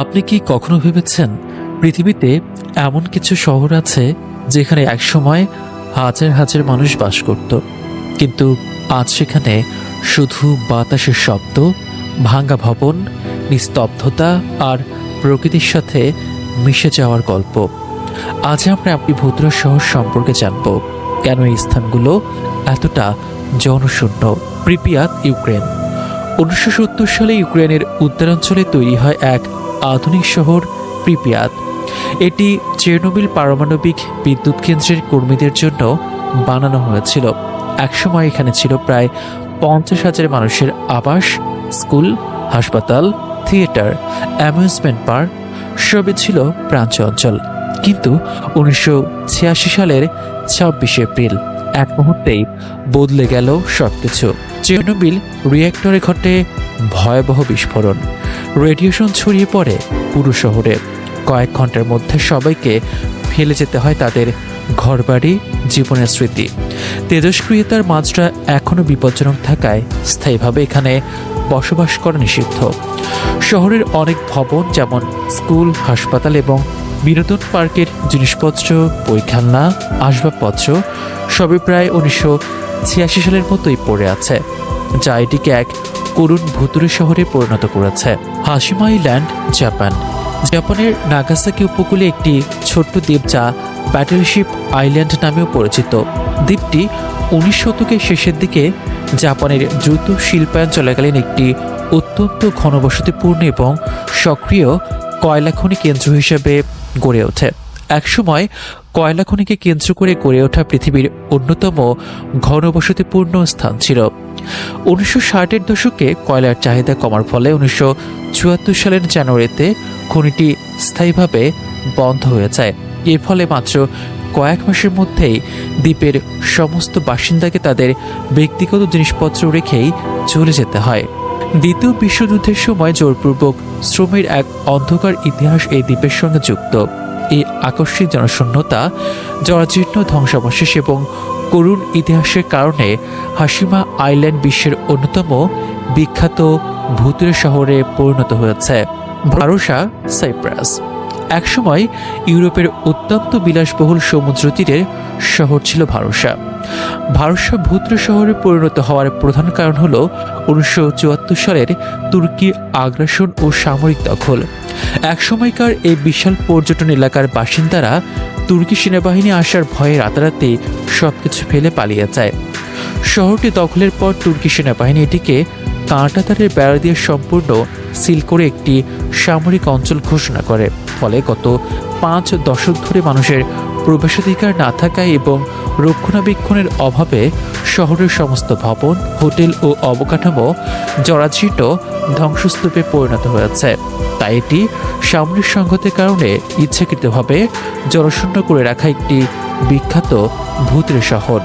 আপনি কি কখনো ভেবেছেন পৃথিবীতে এমন কিছু শহর আছে যেখানে একসময় হাজার হাজার মানুষ বাস করত, কিন্তু আজ সেখানে শুধু বাতাসের শব্দ, ভাঙা ভবন, নিস্তব্ধতা আর প্রকৃতির সাথে মিশে যাওয়ার গল্প। আজ আমরা আপনি ভুতুড়ে শহর সম্পর্কে জানব, কেন এই স্থানগুলো এতটা জনশূন্য। Pripyat, Ukraine. 1970 সালে ইউক্রেনের উত্তরাঞ্চলে তৈরি হয় এক আধুনিক শহর প্রিপিয়াত। এটি চেরনোবিল পারমাণবিক বিদ্যুৎ কেন্দ্রের কর্মীদের জন্য বানানো হয়েছিল। একসময় এখানে ছিল প্রায় 50,000 মানুষের আবাস, স্কুল, হাসপাতাল, থিয়েটার, অ্যামিউজমেন্ট পার্ক, সবই ছিল প্রাঞ্চঞ্চল। কিন্তু 1986 সালের 26 এপ্রিল এক মুহূর্তেই বদলে গেল সবকিছু। চেরনোবিল রিঅ্যাক্টরে ঘটে ভয়াবহ বিস্ফোরণ। রেডিয়েশন ছড়িয়ে পড়ে পুরো শহরে। কয়েক ঘন্টার মধ্যে সবাইকে ফেলে যেতে হয় তাদের ঘরবাড়ি, জীবনের স্মৃতি। তেজস্ক্রিয়তার মাত্রা এখনও বিপজ্জনক থাকায় স্থায়ীভাবে এখানে বসবাস করা নিষিদ্ধ। শহরের অনেক ভবন, যেমন স্কুল, হাসপাতাল এবং বিনোদন পার্কের জিনিসপত্র, বই, খেলনা, আসবাবপত্র সবই প্রায় 1986 সালের মতোই পড়ে আছে, যা এটিকে এক করুণ ভুতুড়ে শহরে পরিণত করেছে। হাশিমা আইল্যান্ড, জাপান। জাপানের নাগাসাকি উপকূলে একটি ছোট্ট দ্বীপ, যা ব্যাটেলশিপ আইল্যান্ড নামেও পরিচিত। দ্বীপটি 19 শতকের শেষের দিকে জাপানের দ্রুত শিল্পায়ন চলাকালীন একটি অত্যন্ত ঘনবসতিপূর্ণ এবং সক্রিয় কয়লা খনি কেন্দ্র হিসেবে গড়ে ওঠে। একসময় কয়লা খনিকে কেন্দ্র করে গড়ে ওঠা পৃথিবীর অন্যতম ঘনবসতিপূর্ণ স্থান ছিল। 1960-এর দশকে কয়লার চাহিদা কমার ফলে 1974 সালের জানুয়ারিতে খনিটি স্থায়ীভাবে বন্ধ হয়ে যায়। এর ফলে মাত্র কয়েক মাসের মধ্যেই দ্বীপের সমস্ত বাসিন্দাকে তাদের ব্যক্তিগত জিনিসপত্র রেখেই চলে যেতে হয়। দ্বিতীয় বিশ্বযুদ্ধের সময় জোরপূর্বক শ্রমের এক অন্ধকার ইতিহাস এই দ্বীপের সঙ্গে যুক্ত। এই আকস্মিক জনশূন্যতা, জরাজীর্ণ ধ্বংসাবশেষ এবং করুণ ইতিহাসের কারণে হাশিমা আইল্যান্ড বিশ্বের অন্যতম বিখ্যাত ভুতুড়ে শহরে পরিণত হয়েছে। ভারসা, সাইপ্রাস। একসময় ইউরোপের অত্যন্ত বিলাসবহুল সমুদ্র তীরের শহর ছিল ভারসা। ভারসা ভুতুড়ে শহরে পরিণত হওয়ার প্রধান কারণ হল 1974 সালের তুর্কি আগ্রাসন ও সামরিক দখল। একসময়কার এই বিশাল পর্যটন এলাকার বাসিন্দারা তুর্কি সেনাবাহিনী আসার ভয়ে রাতারাতি সবকিছু ফেলে পালিয়ে যায়। শহরটি দখলের পর তুর্কি সেনাবাহিনী এটিকে কাঁটাতারের বেড়া দিয়ে সম্পূর্ণ সিল করে একটি সামরিক অঞ্চল ঘোষণা করে। ফলে গত 5 দশক ধরে মানুষের প্রবেশাধিকার না থাকায় এবং রক্ষণাবেক্ষণের অভাবে শহরের সমস্ত ভবন, হোটেল ও অবকাঠামো জরাজীর্ণ ধ্বংসস্তূপে পরিণত হয়েছে। তাই এটি সামরিক সংঘাতের কারণে ইচ্ছাকৃতভাবে জনশূন্য করে রাখা একটি বিখ্যাত ভুতুড়ে শহর।